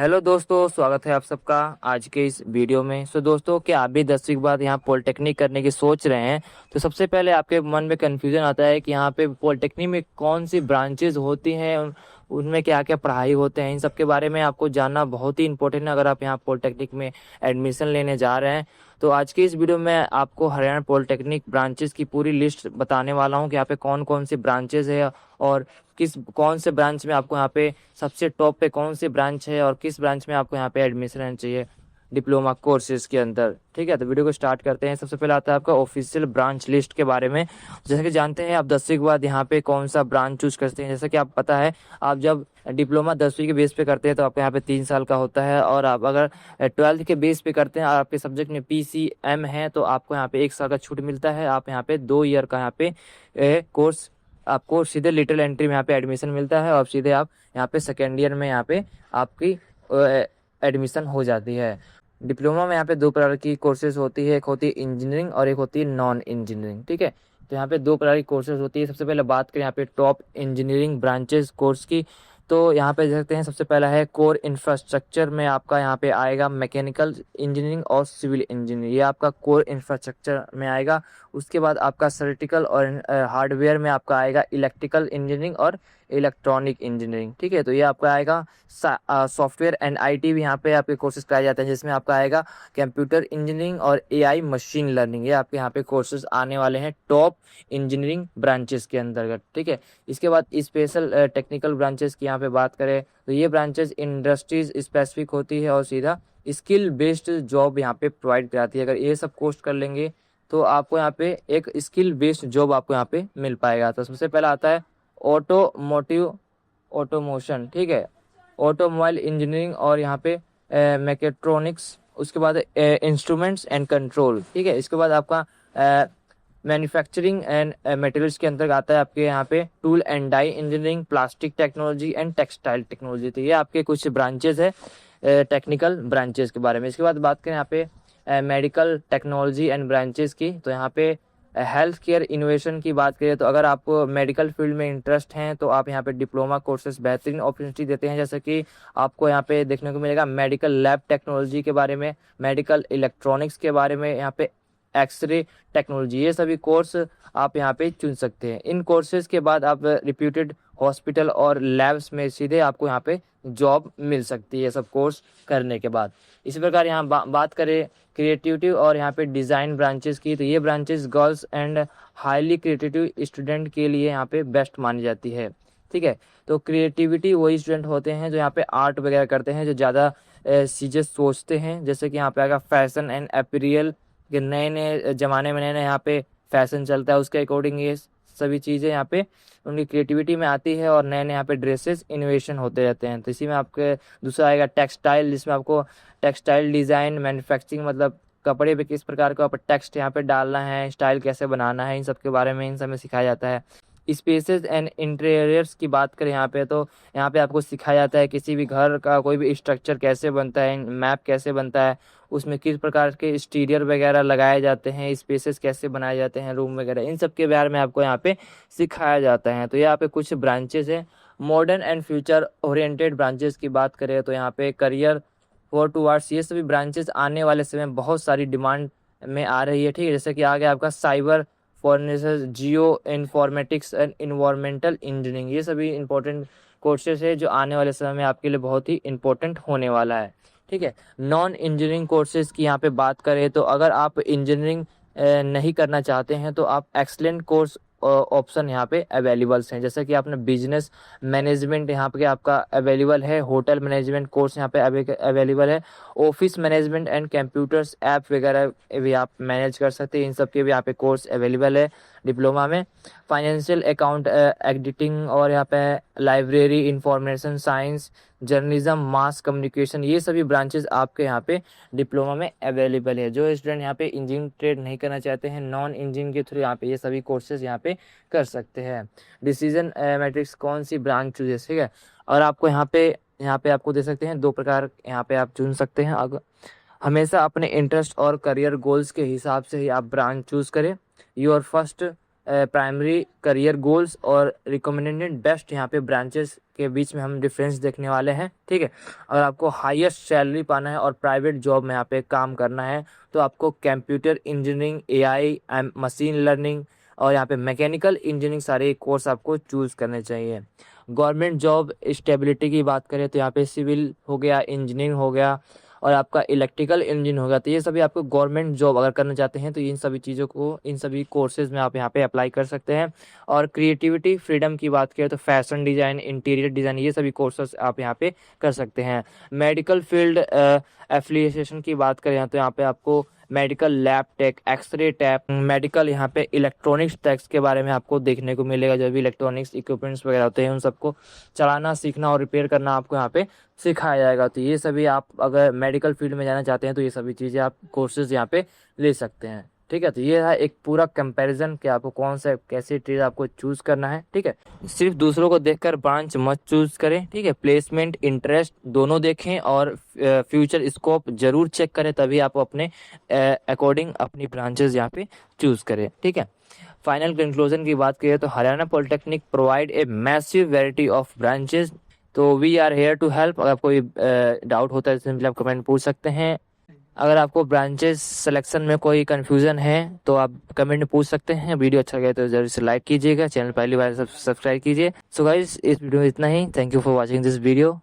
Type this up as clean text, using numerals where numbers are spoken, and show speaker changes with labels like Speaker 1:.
Speaker 1: Hello दोस्तों, स्वागत है आप सबका आज के इस वीडियो में। दोस्तों, क्या आप भी 10वीं के बाद यहाँ पॉलिटेक्निक करने की सोच रहे हैं? तो सबसे पहले आपके मन में कन्फ्यूजन आता है कि यहाँ पे पॉलिटेक्निक में कौन सी ब्रांचेज होती हैं, उनमें क्या क्या पढ़ाई होते हैं। इन सब के बारे में आपको जानना बहुत ही इंपॉर्टेंट है अगर आप यहाँ पॉलिटेक्निक में एडमिशन लेने जा रहे हैं। तो आज की इस वीडियो में आपको हरियाणा पॉलिटेक्निक ब्रांचेस की पूरी लिस्ट बताने वाला हूँ कि यहाँ पे कौन कौन सी ब्रांचेज है और कौन से ब्रांच में आपको यहाँ पे सबसे टॉप पे कौन सी ब्रांच है और किस ब्रांच में आपको यहाँ पे एडमिशन लेना चाहिए डिप्लोमा कोर्सेज के अंदर। ठीक है, तो वीडियो को स्टार्ट करते हैं। सबसे पहले आता है आपका ऑफिशियल ब्रांच लिस्ट के बारे में। जैसे कि जानते हैं आप 10वीं के बाद यहाँ पे कौन सा ब्रांच चूज करते हैं। जैसा कि आप पता है, आप जब डिप्लोमा 10वीं के बेस पे करते हैं तो आपको यहाँ पे 3 साल का होता है, और आप अगर 12th के बेस पे करते हैं और आपके सब्जेक्ट में PCM है तो आपको यहाँ पे 1 साल का छूट मिलता है। आप यहाँ पे 2 ईयर का यहाँ पे कोर्स आपको सीधे लिटिल एंट्री में यहाँ पे एडमिशन मिलता है और सीधे आप यहाँ पे सेकेंड ईयर में यहाँ पे आपकी एडमिशन हो जाती है। डिप्लोमा में यहाँ पे 2 प्रकार की कोर्सेज होती है, एक होती है इंजीनियरिंग और एक होती है नॉन इंजीनियरिंग। ठीक है, तो यहाँ पे 2 प्रकार की कोर्सेज होती है। सबसे पहले बात करें यहाँ पे टॉप इंजीनियरिंग ब्रांचेस कोर्स की, तो यहाँ पे देख सकते हैं सबसे पहला है कोर इंफ्रास्ट्रक्चर में आपका यहाँ पे आएगा मैकेनिकल इंजीनियरिंग और सिविल इंजीनियरिंग, ये आपका कोर इंफ्रास्ट्रक्चर में आएगा। उसके बाद आपका सर्टिकल और हार्डवेयर में आपका आएगा इलेक्ट्रिकल इंजीनियरिंग और इलेक्ट्रॉनिक इंजीनियरिंग। ठीक है, तो ये आपका आएगा सॉफ्टवेयर एंड IT भी यहाँ पे आपके कोर्सेज कराए जाते हैं, जिसमें आपका आएगा कंप्यूटर इंजीनियरिंग और AI मशीन लर्निंग। ये आपके यहाँ पे कोर्सेज आने वाले हैं टॉप इंजीनियरिंग ब्रांचेस के अंतर्गत। ठीक है, इसके बाद स्पेशल टेक्निकल ब्रांचेस की यहाँ पे बात करें तो ये ब्रांचेस इंडस्ट्रीज स्पेसिफिक होती है और सीधा स्किल बेस्ड जॉब यहाँ पे प्रोवाइड कराती है। अगर ये सब कोर्स कर लेंगे तो आपको यहाँ पे एक स्किल बेस्ड जॉब आपको यहाँ पे मिल पाएगा। तो सबसे पहला आता है ऑटोमोटिव ऑटोमोशन। ठीक है, ऑटोमोबाइल इंजीनियरिंग और यहाँ पे मैकेट्रॉनिक्स। उसके बाद इंस्ट्रूमेंट्स एंड कंट्रोल। ठीक है, इसके बाद आपका मैन्युफैक्चरिंग एंड मटेरियल्स के अंतर्गत आता है आपके यहाँ पे tool and die engineering, plastic technology and textile technology. तो ये आपके कुछ ब्रांचेस है टेक्निकल ब्रांचेस के बारे में। इसके बाद बात करें यहाँ पे मेडिकल टेक्नोलॉजी एंड ब्रांचेस की, तो यहाँ पे हेल्थ केयर इनोवेशन की बात करें तो अगर आपको मेडिकल फील्ड में इंटरेस्ट हैं तो आप यहाँ पे डिप्लोमा कोर्सेज बेहतरीन अपॉर्चुनिटी देते हैं। जैसे कि आपको यहाँ पे देखने को मिलेगा मेडिकल लैब टेक्नोलॉजी के बारे में, मेडिकल इलेक्ट्रॉनिक्स के बारे में, यहाँ पे एक्सरे टेक्नोलॉजी, ये सभी कोर्स आप यहाँ पे चुन सकते हैं। इन कोर्सेज के बाद आप रिप्यूटेड हॉस्पिटल और लैब्स में सीधे आपको यहाँ पे जॉब मिल सकती है सब कोर्स करने के बाद। इसी प्रकार यहाँ बात करें क्रिएटिविटी और यहाँ पे डिज़ाइन ब्रांचेस की, तो ये branches girls and highly creative student के लिए यहाँ पे बेस्ट मानी जाती है। ठीक है, तो क्रिएटिविटी वही स्टूडेंट होते हैं जो यहाँ पे आर्ट वगैरह करते हैं, जो ज़्यादा चीज़ें सोचते हैं। जैसे कि यहाँ पे आएगा फैशन एंड अपीरियल, कि नए नए ज़माने में नए नए यहाँ पे फैशन चलता है, उसके अकॉर्डिंग ये सभी चीज़ें यहाँ पे उनकी क्रिएटिविटी में आती है और नए नए यहाँ पे ड्रेसेस इनोवेशन होते रहते हैं। तो इसी में आपके दूसरा आएगा टेक्सटाइल, जिसमें आपको टेक्सटाइल डिज़ाइन मैन्युफैक्चरिंग, मतलब कपड़े पे किस प्रकार का टेक्स्ट यहाँ पे डालना है, स्टाइल कैसे बनाना है, इन सब के बारे में इन सब में सिखाया जाता है। स्पेसेस एंड इंटीरियर्स की बात करें यहाँ पे तो यहाँ पे आपको सिखाया जाता है किसी भी घर का कोई भी स्ट्रक्चर कैसे बनता है, मैप कैसे बनता है, उसमें किस प्रकार के एक्सटीरियर वगैरह लगाए जाते हैं, स्पेसेस कैसे बनाए जाते हैं, रूम वगैरह, इन सब के बारे में आपको यहाँ पे सिखाया जाता है। तो यहाँ पे कुछ ब्रांचेस हैं। Modern and future oriented branches की बात करें तो यहाँ पे करियर फॉर टूवर्ड्स, ये सभी ब्रांचेस आने वाले समय में बहुत सारी डिमांड में आ रही है। ठीक है, जैसे कि आ गया आपका cyber forensics, geo informatics and environmental engineering, ये सभी इंपॉर्टेंट कोर्सेज है जो आने वाले समय में आपके लिए बहुत ही इंपॉर्टेंट होने वाला है। ठीक है, नॉन इंजीनियरिंग कोर्सेज की यहाँ पे बात करें तो अगर आप इंजीनियरिंग नहीं करना चाहते हैं तो आप एक्सलेंट कोर्स ऑप्शन यहाँ पे अवेलेबल्स हैं। जैसे कि आपने बिजनेस मैनेजमेंट यहाँ पे आपका अवेलेबल है, होटल मैनेजमेंट कोर्स यहाँ पे अवेलेबल है, office management and computers app वगैरह भी आप मैनेज कर सकते हैं, इन सब के भी यहाँ पे कोर्स अवेलेबल है डिप्लोमा में। फाइनेंशियल अकाउंट एडिटिंग और यहाँ पे library information science, journalism, mass communication, ये सभी ब्रांचेस आपके यहाँ पे डिप्लोमा में अवेलेबल है। जो स्टूडेंट यहाँ पे इंजीनियरिंग ट्रेड नहीं करना चाहते हैं, नॉन इंजीनियरिंग के थ्रू यहाँ पे ये सभी कोर्सेज यहाँ पे कर सकते हैं। डिसीजन मैट्रिक्स कौन सी ब्रांच चूजे, ठीक है, और आपको यहाँ पे आपको दे सकते हैं 2 प्रकार यहाँ पे आप चुन सकते हैं। अगर हमेशा अपने इंटरेस्ट और करियर गोल्स के हिसाब से ही आप ब्रांच चूज करें। Your first primary career goals और रिकमेंडेड बेस्ट यहाँ पे ब्रांचेस के बीच में हम डिफरेंस देखने वाले हैं। ठीक है, अगर आपको हाईएस्ट सैलरी पाना है और प्राइवेट जॉब में यहाँ पे काम करना है तो आपको computer engineering, AI, machine learning और यहाँ पे मैकेनिकल इंजीनियरिंग सारे कोर्स आपको चूज़ करने चाहिए। गवर्नमेंट जॉब स्टेबिलिटी की बात करें तो यहाँ पे सिविल हो गया, इंजीनियरिंग हो गया और आपका इलेक्ट्रिकल इंजन हो गया। तो ये सभी आपको गवर्नमेंट जॉब अगर करना चाहते हैं तो इन सभी चीज़ों को, इन सभी कोर्सेज में आप यहाँ पे अप्लाई कर सकते हैं। और क्रिएटिविटी फ्रीडम की बात करें तो फैशन डिज़ाइन, इंटीरियर डिज़ाइन, ये सभी कोर्सेज आप यहाँ पे कर सकते हैं। मेडिकल फील्ड एफिलिएशन की बात करें तो यहाँ पे आपको medical lab tech, X ray tech, medical यहाँ पे इलेक्ट्रॉनिक्स टेक्स के बारे में आपको देखने को मिलेगा। जो भी इलेक्ट्रॉनिक्स इक्विपमेंट्स वगैरह होते हैं उन सबको चलाना, सीखना और रिपेयर करना आपको यहाँ पे सिखाया जाएगा। तो ये सभी आप अगर मेडिकल फील्ड में जाना चाहते हैं तो ये सभी चीज़ें आप कोर्सेज यहाँ पे ले सकते हैं। ठीक है, तो ये है एक पूरा कंपैरिजन कि आपको कौन सा कैसे ट्रेड आपको चूज़ करना है। ठीक है, सिर्फ दूसरों को देखकर ब्रांच मत चूज़ करें। ठीक है, प्लेसमेंट, इंटरेस्ट दोनों देखें और फ्यूचर स्कोप जरूर चेक करें, तभी आप अपने अकॉर्डिंग अपनी ब्रांचेस यहाँ पे चूज़ करें। ठीक है, फाइनल कंक्लूजन की बात करें तो Haryana polytechnic provide a massive variety of branches. तो we are here to help. अगर कोई डाउट होता है तो सिंपली आप कमेंट पूछ सकते हैं। अगर आपको ब्रांचेस सिलेक्शन में कोई कंफ्यूजन है तो आप कमेंट में पूछ सकते हैं। वीडियो अच्छा लगे तो जरूर से लाइक कीजिएगा, चैनल पहली बार सब्सक्राइब कीजिए। सो गाइस, इस वीडियो में इतना ही। Thank you for watching this video.